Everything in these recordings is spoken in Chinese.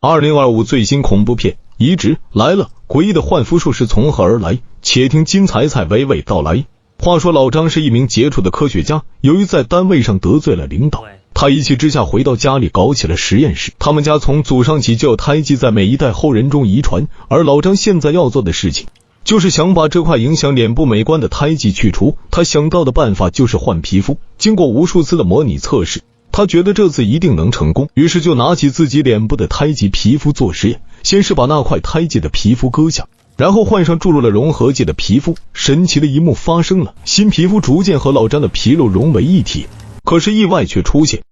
2025最新恐怖片《移植》来了，诡异的幻符术是从何而来？且听金彩彩娓娓道来。话说老张是一名杰出的科学家，由于在单位上得罪了领导，他一气之下回到家里搞起了实验室。他们家从祖上起就有胎记在每一代后人中遗传，而老张现在要做的事情就是想把这块影响脸部美观的胎记去除。他想到的办法就是换皮肤，经过无数次的模拟测试，他觉得这次一定能成功，于是就拿起自己脸部的胎记皮肤做实验。先是把那块胎记的皮肤割下，然后换上注入了融合剂的皮肤。神奇的一幕发生了，新皮肤逐渐和老张的皮肉融为一体。可是意外却出现，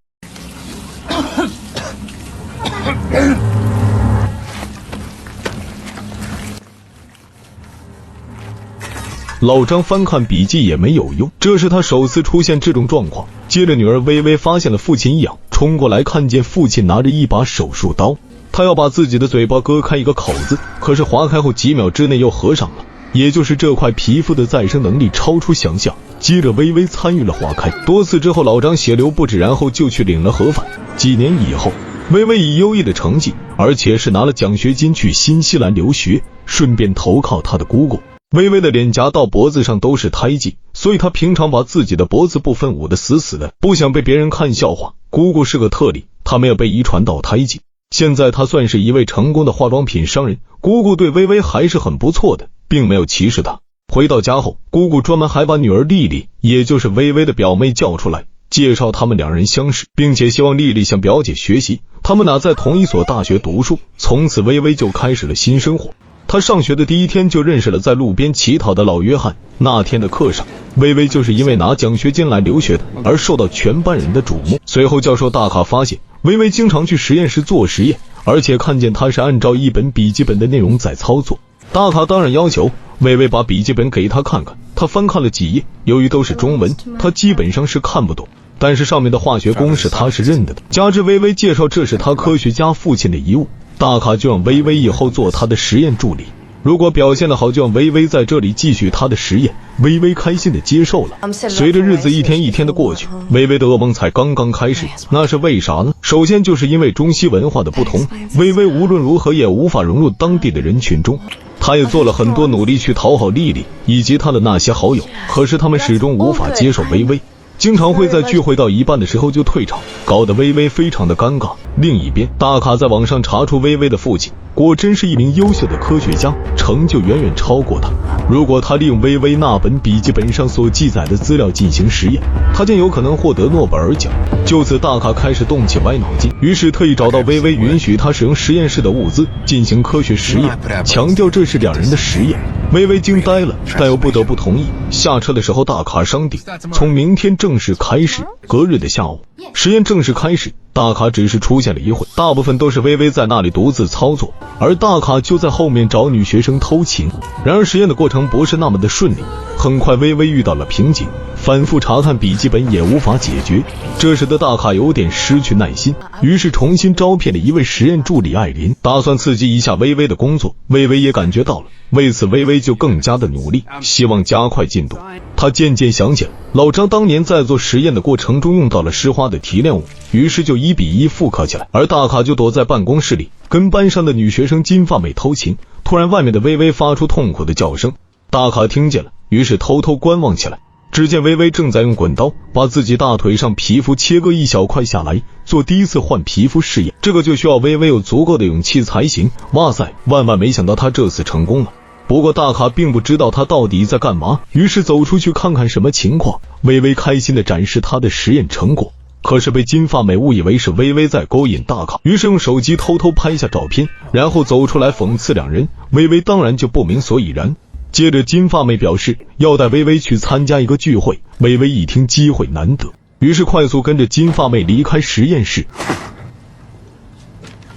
老张翻看笔记也没有用，这是他首次出现这种状况。接着女儿微微发现了父亲异样，冲过来看见父亲拿着一把手术刀，他要把自己的嘴巴割开一个口子，可是划开后几秒之内又合上了，也就是这块皮肤的再生能力超出想象。接着微微参与了划开，多次之后老张血流不止，然后就去领了盒饭。几年以后，微微以优异的成绩，而且是拿了奖学金去新西兰留学，顺便投靠他的姑姑。微微的脸颊到脖子上都是胎记，所以她平常把自己的脖子部分捂得死死的，不想被别人看笑话。姑姑是个特例，她没有被遗传到胎记。现在她算是一位成功的化妆品商人，姑姑对微微还是很不错的，并没有歧视她。回到家后，姑姑专门还把女儿丽丽，也就是微微的表妹叫出来，介绍他们两人相识，并且希望丽丽向表姐学习，他们俩在同一所大学读书。从此微微就开始了新生活。他上学的第一天就认识了在路边乞讨的老约翰。那天的课上，微微就是因为拿奖学金来留学的而受到全班人的瞩目。随后教授大卡发现微微经常去实验室做实验，而且看见他是按照一本笔记本的内容在操作。大卡当然要求微微把笔记本给他看看，他翻看了几页，由于都是中文，他基本上是看不懂，但是上面的化学公式他是认得的。加之微微介绍这是他科学家父亲的遗物，大卡就让微微以后做他的实验助理，如果表现得好就让微微在这里继续他的实验。微微开心的接受了。随着日子一天一天的过去，微微的噩梦才刚刚开始。那是为啥呢？首先就是因为中西文化的不同，微微无论如何也无法融入当地的人群中。他也做了很多努力去讨好丽丽以及他的那些好友，可是他们始终无法接受微微，经常会在聚会到一半的时候就退场，搞得微微非常的尴尬。另一边，大卡在网上查出微微的父亲果真是一名优秀的科学家，成就远远超过他。如果他利用微微那本笔记本上所记载的资料进行实验，他将有可能获得诺贝尔奖。就此大卡开始动起歪脑筋，于是特意找到微微，允许他使用实验室的物资进行科学实验，强调这是两人的实验。微微惊呆了，但又不得不同意。下车的时候，大卡商定从明天正式开始。隔日的下午，实验正式开始，大卡只是出现了一会，大部分都是微微在那里独自操作，而大卡就在后面找女学生偷情。然而实验的过程不是那么的顺利，很快微微遇到了瓶颈，反复查看笔记本也无法解决，这使得大卡有点失去耐心，于是重新招聘了一位实验助理艾琳，打算刺激一下微微的工作。微微也感觉到了，为此微微就更加的努力，希望加快进度。他渐渐想起来老张当年在做实验的过程中用到了石花的提炼物，于是就1比1复刻起来。而大卡就躲在办公室里跟班上的女学生金发妹偷情。突然外面的微微发出痛苦的叫声，大卡听见了，于是偷偷观望起来。只见微微正在用滚刀把自己大腿上皮肤切割一小块下来，做第一次换皮肤试验。这个就需要微微有足够的勇气才行。哇塞，万万没想到他这次成功了。不过大卡并不知道他到底在干嘛，于是走出去看看什么情况。微微开心地展示他的实验成果，可是被金发美误以为是微微在勾引大卡，于是用手机偷偷拍下照片，然后走出来讽刺两人。微微当然就不明所以然。接着金发妹表示要带微微去参加一个聚会，微微一听机会难得，于是快速跟着金发妹离开实验室。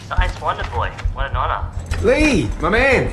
Nice wonder boy, what an honor. Lee, my man,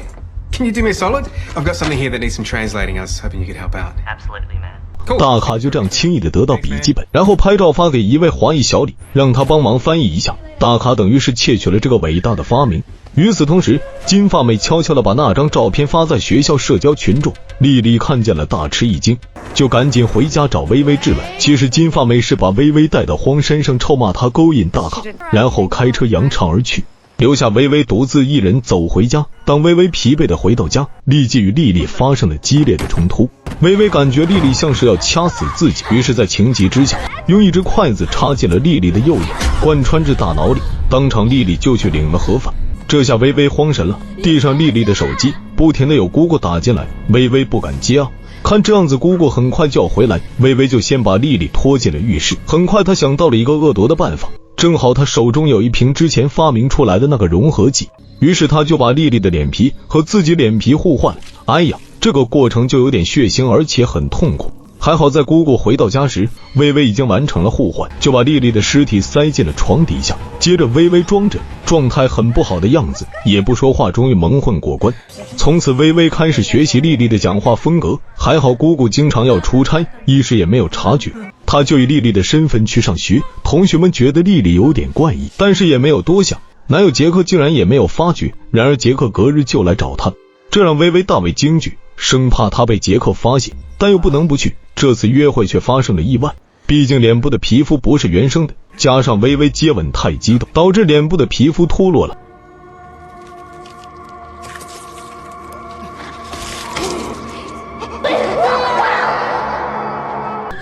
can you do me a solid? I've got something here that needs some translating. I was hoping you could help out. Absolutely, man. 大卡就这样轻易的得到笔记本，然后拍照发给一位华裔小李，让他帮忙翻译一下。大卡等于是窃取了这个伟大的发明。与此同时，金发妹悄悄地把那张照片发在学校社交群中，丽丽看见了大吃一惊，就赶紧回家找薇薇质问。其实金发妹是把薇薇带到荒山上臭骂她勾引大卡，然后开车扬长而去，留下薇薇独自一人走回家。当薇薇疲惫地回到家，立即与丽丽发生了激烈的冲突。薇薇感觉丽丽像是要掐死自己，于是在情急之下，用一只筷子插进了丽丽的右眼，贯穿至大脑里，当场丽丽就去领了盒饭。这下薇薇慌神了，地上丽丽的手机不停地有姑姑打进来，薇薇不敢接啊。看这样子姑姑很快就要回来，薇薇就先把丽丽拖进了浴室。很快她想到了一个恶毒的办法，正好她手中有一瓶之前发明出来的那个融合剂，于是她就把丽丽的脸皮和自己脸皮互换了。哎呀，这个过程就有点血腥，而且很痛苦。还好在姑姑回到家时，薇薇已经完成了互换，就把丽丽的尸体塞进了床底下。接着薇薇装着状态很不好的样子，也不说话，终于蒙混过关。从此薇薇开始学习丽丽的讲话风格，还好姑姑经常要出差，一时也没有察觉，她就以丽丽的身份去上学。同学们觉得丽丽有点怪异，但是也没有多想，男友杰克竟然也没有发觉。然而杰克隔日就来找她，这让薇薇大为惊惧，生怕她被杰克发现，但又不能不去。这次约会却发生了意外，毕竟脸部的皮肤不是原生的，加上薇薇接吻太激动，导致脸部的皮肤脱落了。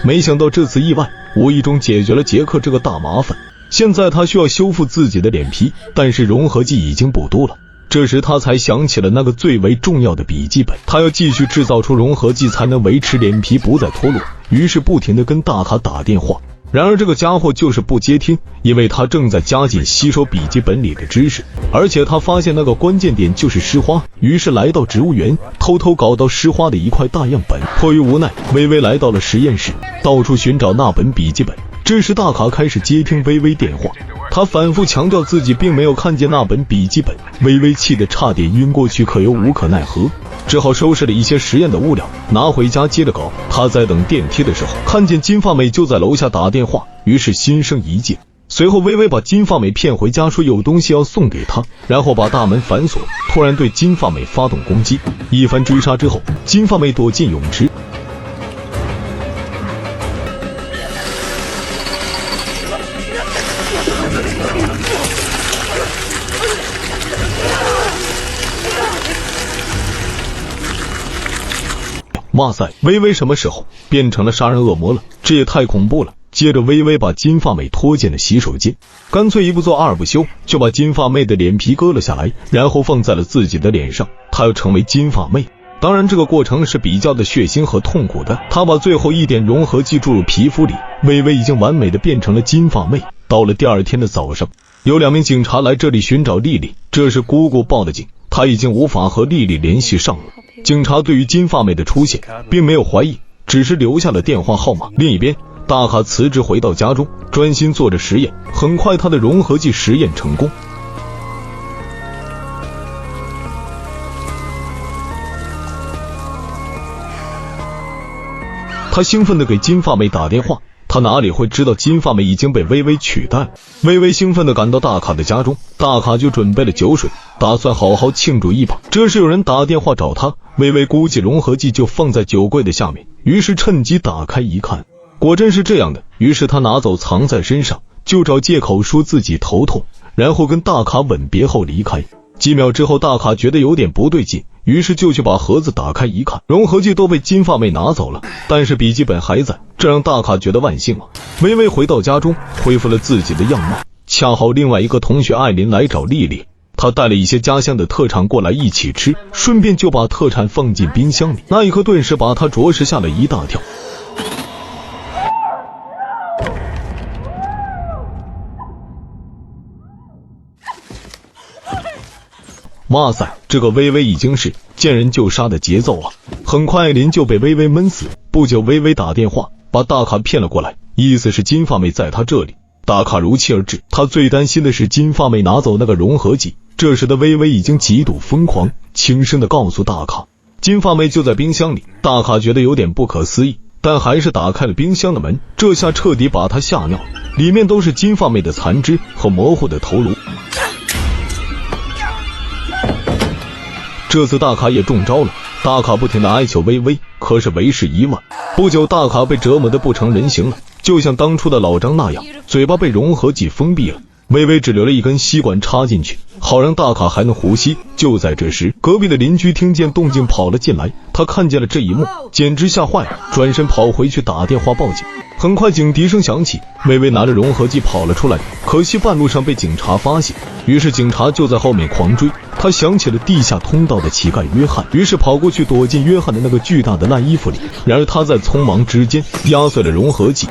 没想到这次意外无意中解决了杰克这个大麻烦，现在他需要修复自己的脸皮，但是融合剂已经补多了。这时他才想起了那个最为重要的笔记本，他要继续制造出融合剂才能维持脸皮不再脱落，于是不停地跟大卡打电话。然而这个家伙就是不接听，因为他正在加紧吸收笔记本里的知识，而且他发现那个关键点就是诗花，于是来到植物园，偷偷搞到诗花的一块大样本。迫于无奈，薇薇来到了实验室，到处寻找那本笔记本。这时大卡开始接听薇薇电话，他反复强调自己并没有看见那本笔记本，薇薇气得差点晕过去，可又无可奈何，只好收拾了一些实验的物料拿回家接着搞。他在等电梯的时候，看见金发妹就在楼下打电话，于是心生一计。随后薇薇把金发妹骗回家，说有东西要送给她，然后把大门反锁，突然对金发妹发动攻击。一番追杀之后，金发妹躲进泳池。哇塞，薇薇什么时候变成了杀人恶魔了？这也太恐怖了。接着薇薇把金发妹拖进了洗手间，干脆一不做二不休，就把金发妹的脸皮割了下来，然后放在了自己的脸上，她要成为金发妹。当然这个过程是比较的血腥和痛苦的，她把最后一点融合剂注入皮肤里，薇薇已经完美的变成了金发妹。到了第二天的早上，有2名警察来这里寻找丽丽，这时姑姑报的警，她已经无法和丽丽联系上了。警察对于金发妹的出现并没有怀疑，只是留下了电话号码。另一边，大卡辞职回到家中，专心做着实验。很快他的融合剂实验成功。他兴奋地给金发妹打电话，他哪里会知道金发妹已经被薇薇取代了。薇薇兴奋地赶到大卡的家中，大卡就准备了酒水，打算好好庆祝一把。这时有人打电话找他，薇薇估计融合剂就放在酒柜的下面，于是趁机打开一看，果真是这样的。于是他拿走藏在身上，就找借口说自己头痛，然后跟大卡吻别后离开。几秒之后，大卡觉得有点不对劲，于是就去把盒子打开一看，融合剂都被金发妹拿走了，但是笔记本还在，这让大卡觉得万幸啊。薇薇回到家中，恢复了自己的样貌，恰好另外一个同学艾琳来找丽丽，她带了一些家乡的特产过来一起吃，顺便就把特产放进冰箱里。那一刻顿时把她着实吓了一大跳。哇塞，这个薇薇已经是见人就杀的节奏啊！很快艾琳就被薇薇闷死。不久薇薇打电话把大卡骗了过来，意思是金发妹在他这里。大卡如期而至，他最担心的是金发妹拿走那个融合剂。这时的薇薇已经极度疯狂，轻声地告诉大卡金发妹就在冰箱里。大卡觉得有点不可思议，但还是打开了冰箱的门，这下彻底把他吓尿，里面都是金发妹的残肢和模糊的头颅。这次大卡也中招了，大卡不停地哀求微微，可是为时已晚。不久，大卡被折磨得不成人形了，就像当初的老张那样，嘴巴被融合剂封闭了。微微只留了一根吸管插进去，好让大卡还能呼吸。就在这时，隔壁的邻居听见动静跑了进来，他看见了这一幕，简直吓坏了，转身跑回去打电话报警。很快警笛声响起，微微拿着融合剂跑了出来，可惜半路上被警察发现，于是警察就在后面狂追。他想起了地下通道的乞丐约翰，于是跑过去躲进约翰的那个巨大的烂衣服里，然而他在匆忙之间压碎了融合剂。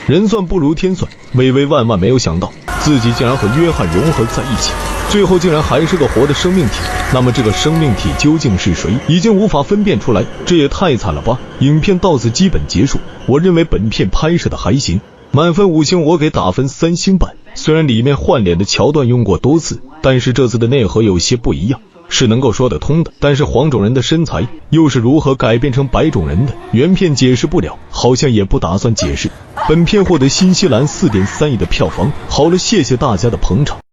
人算不如天算，微微万万没有想到，自己竟然和约翰融合在一起，最后竟然还是个活的生命体。那么这个生命体究竟是谁，已经无法分辨出来，这也太惨了吧。影片到此基本结束，我认为本片拍摄的还行，满分5星我给打分3星半。虽然里面换脸的桥段用过多次，但是这次的内核有些不一样，是能够说得通的。但是黄种人的身材又是如何改变成白种人的，原片解释不了，好像也不打算解释。本片获得新西兰 4.3 亿的票房，好了，谢谢大家的捧场。